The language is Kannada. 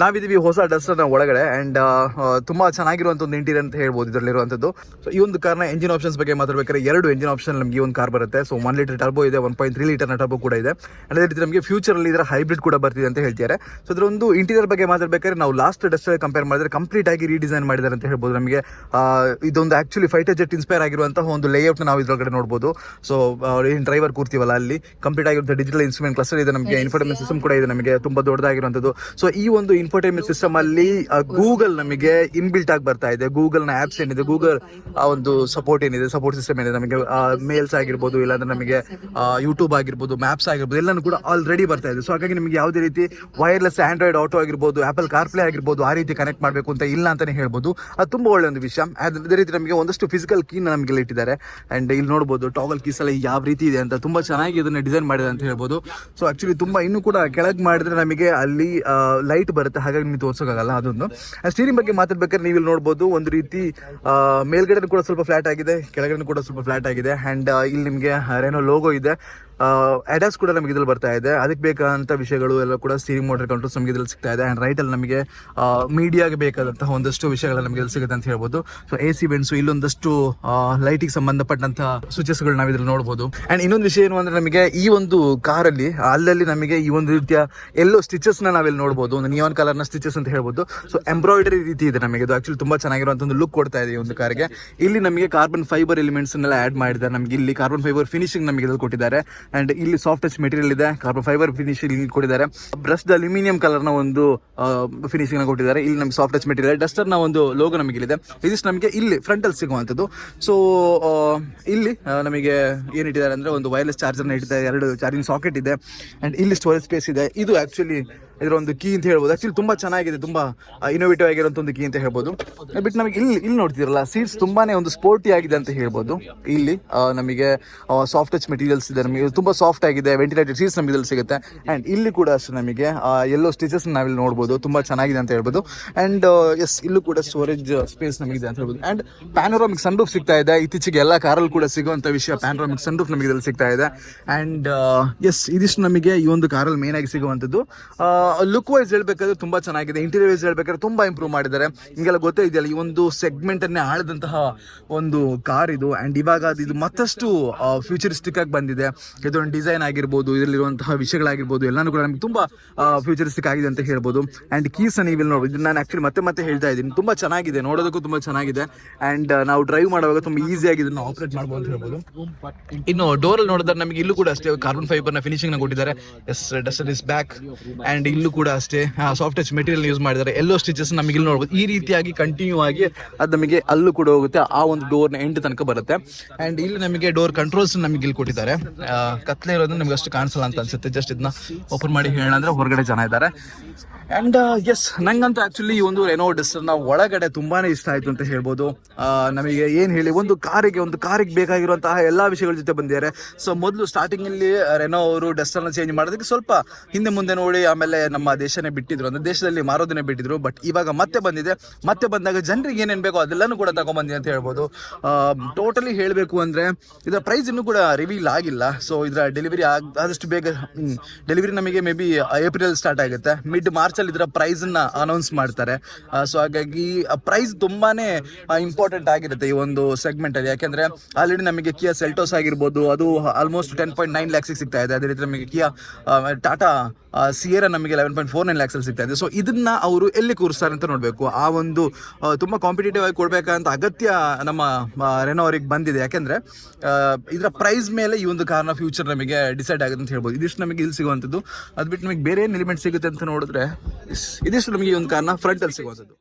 ನಾವಿದ್ದೀವಿ ಹೊಸ ಡಸ್ಟರ್ನ ಒಳಗಡೆ ಆ್ಯಂಡ್ ತುಂಬ ಚೆನ್ನಾಗಿರುವಂಥ ಒಂದು ಇಂಟೀರಿಯರ್ ಅಂತ ಹೇಳ್ಬೋದು ಇದರಲ್ಲಿರುವಂಥದ್ದು. ಸೊ ಈ ಒಂದು ಕಾರ್ನ ಎಂಜಿನ್ ಆಪ್ಷನ್ಸ್ ಬಗ್ಗೆ ಮಾತಾಡಬೇಕಾದ್ರೆ 2 ಎಂಜಿನ್ ಆಪ್ಷನ್ ನಮಗೆ ಈ ಒಂದು ಕಾರ್ ಬರುತ್ತೆ. ಸೊ 1 ಲೀಟರ್ ಟರ್ಬೋ ಇದೆ, 1.3 ಲೀಟರ್ನ ಟರ್ಬೋ ಕೂಡ ಇದೆ. ಅದೇ ರೀತಿ ನಮಗೆ ಫ್ಯೂಚರಲ್ಲಿ ಇದರ ಹೈಬ್ರಿಡ್ ಕೂಡ ಬರ್ತಿದೆ ಅಂತ ಹೇಳ್ತಾರೆ. ಸೊ ಇದರ ಒಂದು ಇಂಟೀರಿಯರ್ ಬಗ್ಗೆ ಮಾತಾಡಬೇಕಾದ್ರೆ ನಾವು ಲಾಸ್ಟ್ ಡಸ್ಟರ್ ಕಂಪೇರ್ ಮಾಡಿದ್ರೆ ಕಂಪ್ಲೀಟ್ ಆಗಿ ರೀಡಿಸೈನ್ ಮಾಡಿದ್ದಾರೆ ಅಂತ ಹೇಳ್ಬೋದು. ನಮಗೆ ಇದೊಂದು ಆಕ್ಚುಲಿ ಫೈಟರ್ ಜೆಟ್ ಇನ್ಸ್ಪೈರ್ ಆಗಿರುವಂತಹ ಒಂದು ಲೇಔಟ್ನ ನಾವು ಇದರೊಳಗಡೆ ನೋಡ್ಬೋದು. ಸೊ ಏನು ಡ್ರೈವರ್ ಕೂರ್ತೀವಲ್ಲ ಅಲ್ಲಿ ಕಂಪ್ಲೀಟ್ ಆಗಿರುವಂಥ ಡಿಜಿಟಲ್ ಇನ್ಸ್ಟ್ರೂಮೆಂಟ್ ಕ್ಲಸ್ಟರ್ ಇದೆ, ನಮಗೆ ಇನ್ಫೋಟೈನ್ಮೆಂಟ್ ಸಿಸ್ಟಮ್ ಕೂಡ ಇದೆ, ನಮಗೆ ತುಂಬ ದೊಡ್ಡದಾಗಿರುವಂಥದ್ದು. ಸೊ ಈ ಒಂದು ಇನ್ಫೋಟೈನ್ಮೆಂಟ್ ಸಿಸ್ಟಮ್ ಅಲ್ಲಿ ಗೂಗಲ್ ನಮಗೆ ಇನ್ಬಿಲ್ಟ್ ಆಗಿ ಬರ್ತಾ ಇದೆ. ಗೂಗಲ್ ನ ಆಪ್ಸ್ ಏನಿದೆ, ಗೂಗಲ್ ಒಂದು ಸಪೋರ್ಟ್ ಏನಿದೆ, ಸಪೋರ್ಟ್ ಸಿಸ್ಟಮ್ ಏನಿದೆ, ನಮಗೆ ಮೇಲ್ಸ್ ಆಗಿರ್ಬೋದು, ಇಲ್ಲಾಂದ್ರೆ ನಮಗೆ ಯೂಟ್ಯೂಬ್ ಆಗಿರ್ಬೋದು, ಮ್ಯಾಪ್ಸ್ ಆಗಿರ್ಬೋದು, ಎಲ್ಲಾನು ಕೂಡ ಆಲ್ರೆಡಿ ಬರ್ತಾ ಇದೆ. ಸೊ ಹಾಗಾಗಿ ನಿಮಗೆ ಯಾವುದೇ ರೀತಿ ವೈರ್ಲೆಸ್ ಆಂಡ್ರಾಯ್ಡ್ ಆಟೋ ಆಗಿರ್ಬೋದು, ಆಪಲ್ ಕಾರ್ಪ್ಲೇ ಆಗಿರ್ಬೋದು, ಆ ರೀತಿ ಕನೆಕ್ಟ್ ಮಾಡಬೇಕು ಅಂತ ಇಲ್ಲ ಅಂತಾನೆ ಹೇಳ್ಬೋದು. ಅದು ತುಂಬಾ ಒಳ್ಳೆ ಒಂದು ವಿಷಯ. ಅದೇ ರೀತಿ ನಮಗೆ ಒಂದಷ್ಟು ಫಿಸಿಕಲ್ ಕೀನ ನಮಗೆ ಇಟ್ಟಿದ್ದಾರೆ. ಅಂಡ್ ಇಲ್ಲಿ ನೋಡಬಹುದು ಟಾಗಲ್ ಕೀಸ್ ಎಲ್ಲ ಯಾವ ರೀತಿ ಇದೆ ಅಂತ, ತುಂಬಾ ಚೆನ್ನಾಗಿ ಇದನ್ನ ಡಿಸೈನ್ ಮಾಡಿದೆ ಅಂತ ಹೇಳ್ಬೋದು. ಸೊ ಆಕ್ಚುಲಿ ತುಂಬಾ ಇನ್ನೂ ಕೂಡ ಕೆಳಗೆ ಮಾಡಿದ್ರೆ ನಮಗೆ ಅಲ್ಲಿ ಲೈಟ್ ಬರುತ್ತೆ, ಹಾಗಾಗಿ ನಿಮಗೆ ತೋರ್ಸೋಕ್ಕಾಗಲ್ಲ. ಅದೊಂದು ಸ್ಟೀರಿಂಗ್ ಬಗ್ಗೆ ಮಾತಾಡ್ಬೇಕಾದ್ರೆ ನೀವು ಇಲ್ಲಿ ನೋಡ್ಬೋದು, ಒಂದು ರೀತಿ ಮೇಲ್ಗಡೆ ಕೂಡ ಸ್ವಲ್ಪ ಫ್ಲಾಟ್ ಆಗಿದೆ, ಕೆಳಗಡೆ ಕೂಡ ಸ್ವಲ್ಪ ಫ್ಲಾಟ್ ಆಗಿದೆ. ಅಂಡ್ ಇಲ್ಲಿ ನಿಮಗೆ ರೆನೋ ಲೋಗೋ ಇದೆ, ಅಡ್ಯಾಸ್ ಕೂಡ ನಮಗೆ ಇದ್ರಲ್ಲಿ ಬರ್ತಾ ಇದೆ. ಅದಕ್ಕೆ ಬೇಕಾದಂಥ ವಿಷಯಗಳು ಎಲ್ಲ ಕೂಡ ಸ್ಟೀರಿಂಗ್ ಮೋಟರ್ ಕಂಟ್ರೋಲ್ಸ್ ನಮಗೆ ಇದ್ರಲ್ಲಿ ಸಿಗ್ತಾ ಇದೆ. ಆ್ಯಂಡ್ ರೈಟಲ್ಲಿ ನಮಗೆ ಮೀಡಿಯಾಗೆ ಬೇಕಾದಂತಹ ಒಂದಷ್ಟು ವಿಷಯಗಳು ನಮಗೆ ಇಲ್ಲಿ ಸಿಗುತ್ತೆ ಅಂತ ಹೇಳ್ಬೋದು. ಸೊ AC ಬೆನ್ಸು, ಇಲ್ಲೊಂದಷ್ಟು ಲೈಟಿಗೆ ಸಂಬಂಧಪಟ್ಟಂತಹ ಸ್ವಿಚಸ್ಗಳು ನಾವು ಇದ್ರಲ್ಲಿ ನೋಡ್ಬೋದು. ಆ್ಯಂಡ್ ಇನ್ನೊಂದು ವಿಷಯ ಏನು ಅಂದರೆ, ನಮಗೆ ಈ ಒಂದು ಕಾರಲ್ಲಿ ಅಲ್ಲಲ್ಲಿ ನಮಗೆ ಈ ಒಂದು ರೀತಿಯ ಎಲ್ಲೋ ಸ್ಟಿಚಸ್ನ ನಾವಿಲ್ಲಿ ನೋಡ್ಬೋದು, ಒಂದು ನಿಯಾನ್ ಕಲರ್ನ ಸ್ಟಿಚಸ್ ಅಂತ ಹೇಳ್ಬೋದು. ಸೊ ಎಂಬ್ರಾಯ್ಡರಿ ರೀತಿ ಇದೆ ನಮಗೆ, ಇದು ಆಕ್ಚುಲಿ ತುಂಬ ಚೆನ್ನಾಗಿರುವಂಥ ಒಂದು ಲುಕ್ ಕೊಡ್ತಾ ಇದೆ ಈ ಒಂದು ಕಾರ್ಗೆ. ಇಲ್ಲಿ ನಮಗೆ ಕಾರ್ಬನ್ ಫೈಬರ್ ಎಲಿಮೆಂಟ್ಸ್ನೆಲ್ಲ ಆ್ಯಡ್ ಮಾಡಿದ್ದಾರೆ. ನಮಗೆ ಇಲ್ಲಿ ಕಾರ್ಬನ್ ಫೈಬರ್ ಫಿನಿಶಿಂಗ್ ನಮಗೆ ಇದ್ರಲ್ಲಿ ಕೊಟ್ಟಿದ್ದಾರೆ. ಅಂಡ್ ಇಲ್ಲಿ ಸಾಫ್ಟ್ ಟಚ್ ಮೆಟೀರಿಯಲ್ ಇದೆ, ಕಾರ್ಬನ್ ಫೈಬರ್ ಫಿನಿಶಿಂಗ್ ಕೊಟ್ಟಿದ್ದಾರೆ. ಬ್ರಷ್ಡ್ ಅಲ್ಯೂಮಿನಿಯಂ ಕಲರ್ನ ಒಂದು ಫಿನಿಶಿಂಗ್ ನ ಕೊಟ್ಟಿದ್ದಾರೆ. ಇಲ್ಲಿ ನಮಗೆ ಸಾಫ್ಟ್ ಟಚ್ ಮೆಟೀರಿಯಲ್, ಡಸ್ಟರ್ ನ ಒಂದು ಲೋಗೋ ನಮಗೆ ಇಲ್ಲಿದೆ. ಇದಿಷ್ಟು ನಮಗೆ ಇಲ್ಲಿ ಫ್ರಂಟ್ ಅಲ್ಲಿ ಸಿಗುವಂಥದ್ದು. ಸೊ ಇಲ್ಲಿ ನಮಗೆ ಏನಿಟ್ಟಿದ್ದಾರೆ ಅಂದ್ರೆ, ಒಂದು ವೈರ್ಲೆಸ್ ಚಾರ್ಜರ್ನ ಇಟ್ಟಿದ್ದಾರೆ, 2 ಚಾರ್ಜಿಂಗ್ ಸಾಕೆಟ್ ಇದೆ. ಅಂಡ್ ಇಲ್ಲಿ ಸ್ಟೋರೇಜ್ ಸ್ಪೇಸ್ ಇದೆ. ಇದು ಆಕ್ಚುಲಿ ಇದರ ಒಂದು ಕೀ ಅಂತ ಹೇಳ್ಬೋದು. ಆಕ್ಚುಲಿ ತುಂಬಾ ಚೆನ್ನಾಗಿದೆ, ತುಂಬಾ ಇನೋವೇಟಿವ್ ಆಗಿರುವಂತ ಒಂದು ಕೀ ಅಂತ ಹೇಳ್ಬೋದು. ಬಟ್ ನಮಗೆ ಇಲ್ಲಿ ನೋಡ್ತಿರಲ್ಲ, ಸೀಟ್ಸ್ ತುಂಬಾನೇ ಒಂದು ಸ್ಪೋರ್ಟಿ ಆಗಿದೆ ಅಂತ ಹೇಳ್ಬೋದು. ಇಲ್ಲಿ ನಮಗೆ ಸಾಫ್ಟ್ ಟಚ್ ಮೆಟೀರಿಯಲ್ಸ್ ಇದೆ, ನಮಗೆ ತುಂಬಾ ಸಾಫ್ಟ್ ಆಗಿದೆ. ವೆಂಟಿಲೇಟೆಡ್ ಸೀಟ್ಸ್ ನಮಗೆ ಇಲ್ಲಿ ಸಿಗುತ್ತೆ. ಅಂಡ್ ಇಲ್ಲಿ ಕೂಡ ಅಷ್ಟೇ ನಮಗೆ ಎಲ್ಲೋ ಸ್ಟಿಚಸ್ ನಾವಿಲ್ಲಿ ನೋಡ್ಬೋದು, ತುಂಬಾ ಚೆನ್ನಾಗಿದೆ ಅಂತ ಹೇಳ್ಬೋದು. ಅಂಡ್ ಎಸ್, ಇಲ್ಲೂ ಕೂಡ ಸ್ಟೋರೇಜ್ ಸ್ಪೇಸ್ ನಮಗಿದೆ ಅಂತ ಹೇಳ್ಬೋದು. ಅಂಡ್ ಪ್ಯಾನೋರಾಮಿಕ್ ಸನ್ರೂಫ್ ಸಿಗ್ತಾ ಇದೆ. ಇತ್ತೀಚೆಗೆ ಎಲ್ಲ ಕಾರಲ್ಲಿ ಕೂಡ ಸಿಗುವಂತ ವಿಷಯ, ಪ್ಯಾನೋರಾಮಿಕ್ ಸನ್ರೂಫ್ ನಮಗೆ ಇಲ್ಲಿ ಸಿಗ್ತಾ ಇದೆ. ಅಂಡ್ ಎಸ್, ಇದಿಷ್ಟು ನಮಗೆ ಈ ಒಂದು ಕಾರಲ್ಲಿ ಮೇನ್ ಆಗಿ ಸಿಗುವಂಥದ್ದು. ಲುಕ್ ವೈಸ್ ಹೇಳ್ಬೇಕಾದ್ರೆ ತುಂಬಾ ಚೆನ್ನಾಗಿದೆ, ಇಂಟೀರಿಯರ್ ವೈಸ್ ಹೇಳ್ಬೇಕಾದ್ರೆ ತುಂಬಾ ಇಂಪ್ರೂವ್ ಮಾಡಿದ್ದಾರೆ. ನಿಮಗೆಲ್ಲ ಗೊತ್ತೇ ಇದೆಯಲ್ಲ, ಈ ಒಂದು ಸೆಗ್ಮೆಂಟ್ ಅನ್ನೇ ಆಳದಂತಹ ಒಂದು ಕಾರ್ ಇದು. ಅಂಡ್ ಇವಾಗ ಇದು ಮತ್ತಷ್ಟು ಫ್ಯೂಚರಿಸ್ಟಿಕ್ ಆಗಿ ಬಂದಿದೆ. ಇದೊಂದು ಡಿಸೈನ್ ಆಗಿರ್ಬೋದು, ಇದರಲ್ಲಿರುವಂತಹ ವಿಷಯಗಳಾಗಿರ್ಬೋದು, ಎಲ್ಲಾನು ಕೂಡ ನಮಗೆ ತುಂಬಾ ಫ್ಯೂಚರಿಸ್ಟಿಕ್ ಆಗಿದೆ ಅಂತ ಹೇಳ್ಬೋದು. ಅಂಡ್ ಕೀಸ್ ನೀವು ಇಲ್ಲಿ ನೋಡ್ಬೋದು, ಇದನ್ನ ನಾನು ಆಕ್ಚುಲಿ ಮತ್ತೆ ಹೇಳ್ತಾ ಇದ್ದೀನಿ, ತುಂಬಾ ಚೆನ್ನಾಗಿದೆ, ನೋಡೋದಕ್ಕೂ ತುಂಬಾ ಚೆನ್ನಾಗಿದೆ. ಅಂಡ್ ನಾವು ಡ್ರೈವ್ ಮಾಡುವಾಗ ತುಂಬಾ ಈಸಿಯಾಗಿ ಇದನ್ನ ಆಪರೇಟ್ ಮಾಡಬಹುದು ಅಂತ ಹೇಳ್ಬೋದು. ಇನ್ನು ಡೋರ್ ಅಲ್ಲಿ ನೋಡಿದ್ರೆ ನಮಗೆ ಇಲ್ಲೂ ಕೂಡ ಅಷ್ಟೇ ಕಾರ್ಬನ್ ಫೈಬರ್ ನ ಫಿನಿಶಿಂಗ್ ನ ಕೊಟ್ಟಿದ್ದಾರೆ. Yes, Duster is back. And ಇಲ್ಲೂ ಕೂಡ ಅಷ್ಟೇ ಸಾಫ್ಟ್ ಟಚ್ ಮೆಟೀರಿಯಲ್ ಯೂಸ್ ಮಾಡಿದ್ದಾರೆ. ಎಲ್ಲೋ ಸ್ಟಿಚಸ್ ನಮಗೆ ಇಲ್ಲಿ ನೋಡ್ಬೋದು. ಈ ರೀತಿಯಾಗಿ ಕಂಟಿನ್ಯೂ ಆಗಿ ಅದು ನಮಗೆ ಅಲ್ಲೂ ಕೂಡ ಹೋಗುತ್ತೆ, ಆ ಒಂದು ಡೋರ್ ನ ಎಂಡ್ ತನಕ ಬರುತ್ತೆ. ಅಂಡ್ ಇಲ್ಲಿ ನಮಗೆ ಡೋರ್ ಕಂಟ್ರೋಲ್ಸ್ ನಮಗೆ ಇಲ್ಲಿ ಕೊಟ್ಟಿದ್ದಾರೆ. ಕತ್ಲೆ ಇರೋದು ನಮ್ಗೆ ಅಷ್ಟು ಕಾಣಿಸಲ್ಲ ಅಂತ ಅನ್ಸುತ್ತೆ. ಜಸ್ಟ್ ಇದನ್ನ ಓಪನ್ ಮಾಡಿ ಹೇಳೋಣ ಅಂದ್ರೆ ಹೊರಗಡೆ ಜನ ಇದ್ದಾರೆ. ಅಂಡ್ ಎಸ್, ನಂಗಂತೂ ಆಕ್ಚುಲಿ ಈ ಒಂದು ರೆನೋ ಡಸ್ಟರ್ ನ ಒಳಗಡೆ ತುಂಬಾನೇ ಇಷ್ಟ ಆಯ್ತು ಅಂತ ಹೇಳ್ಬೋದು. ನಮಗೆ ಏನ್ ಹೇಳಿ, ಒಂದು ಕಾರಿಗೆ ಬೇಕಾಗಿರುವಂತಹ ಎಲ್ಲಾ ವಿಷಯಗಳ ಜೊತೆ ಬಂದಿದ್ದಾರೆ. ಸೊ ಮೊದಲು ಸ್ಟಾರ್ಟಿಂಗ್ ಅಲ್ಲಿ ರೆನೋ ಅವರು ಡಸ್ಟರ್ ನ ಚೇಂಜ್ ಮಾಡೋದಕ್ಕೆ ಸ್ವಲ್ಪ ಹಿಂದೆ ಮುಂದೆ ನೋಡಿ, ಆಮೇಲೆ ನಮ್ಮ ದೇಶನೇ ಬಿಟ್ಟಿದ್ರು, ಅಂದ್ರೆ ದೇಶದಲ್ಲಿ ಮಾರೋದನ್ನೇ ಬಿಟ್ಟಿದ್ರು. ಬಟ್ ಇವಾಗ ಮತ್ತೆ ಬಂದಾಗ ಜನರಿಗೆ ಏನೇನ್ ಬೇಕೋ ಅದೆಲ್ಲಾನು ಕೂಡ ತಗೊಂಡ್ಬಂದಿ ಅಂತ ಹೇಳ್ಬೋದು. ಟೋಟಲಿ ಹೇಳಬೇಕು ಅಂದ್ರೆ ಇದರ ಪ್ರೈಸ್ ಇನ್ನೂ ಕೂಡ ರಿವೀಲ್ ಆಗಿಲ್ಲ. ಸೊ ಇದರ ಡೆಲಿವರಿ ಆದಷ್ಟು ಬೇಗ ಡೆಲಿವರಿ ನಮಗೆ ಮೇ ಬಿ ಏಪ್ರಿಲ್ ಸ್ಟಾರ್ಟ್ ಆಗುತ್ತೆ. ಮಿಡ್ ಮಾರ್ಚ್ ಅಲ್ಲಿ ಇದರ ಪ್ರೈಸ್ ನ ಅನೌನ್ಸ್ ಮಾಡ್ತಾರೆ. ಸೊ ಹಾಗಾಗಿ ಪ್ರೈಸ್ ತುಂಬಾನೇ ಇಂಪಾರ್ಟೆಂಟ್ ಆಗಿರುತ್ತೆ ಈ ಒಂದು ಸೆಗ್ಮೆಂಟ್ ಅಲ್ಲಿ. ಯಾಕೆಂದ್ರೆ ಆಲ್ರೆಡಿ ನಮಗೆ ಕಿಯಾ ಸೆಲ್ಟೋಸ್ ಆಗಿರ್ಬೋದು, ಅದು ಆಲ್ಮೋಸ್ಟ್ 10.9 lakhs ಸಿಗ್ತಾ ಇದೆ. ಅದೇ ರೀತಿ ನಮಗೆ ಕಿಯಾ ಟಾಟಾ ಸಿಯೇರಾ ನಮಗೆ 11.49 lakhs ಸಿಗ್ತಾ ಇದೆ. ಸೊ ಇದನ್ನ ಅವರು ಎಲ್ಲಿ ಕೂರಿಸ್ತಾರೆ ಅಂತ ನೋಡ್ಬೇಕು. ಆ ಒಂದು ತುಂಬಾ ಕಾಂಪಿಟೇಟಿವ್ ಆಗಿ ಕೊಡ್ಬೇಕಂತ ಅಗತ್ಯ ನಮ್ಮ ರೆನೋ ಅವರಿಗೆ ಬಂದಿದೆ. ಯಾಕೆಂದ್ರೆ ಇದರ ಪ್ರೈಸ್ ಮೇಲೆ ಈ ಒಂದು ಕಾರ್ನ ಫ್ಯೂಚರ್ ನಮಗೆ ಡಿಸೈಡ್ ಆಗುತ್ತೆ ಅಂತ ಹೇಳ್ಬೋದು. ಇದಿಷ್ಟು ನಮಗೆ ಇಲ್ಲಿ ಸಿಗುವಂಥದ್ದು. ಅದು ಬಿಟ್ಟು ನಮಗೆ ಬೇರೆ ಏನು ಎಲಿಮೆಂಟ್ ಸಿಗುತ್ತೆ ಅಂತ ನೋಡಿದ್ರೆ, ಇದಿಷ್ಟು ನಮಗೆ ಈ ಒಂದು ಕಾರ್ನ ಫ್ರಂಟ್ ಅಲ್ಲಿ ಸಿಗುವಂಥದ್ದು.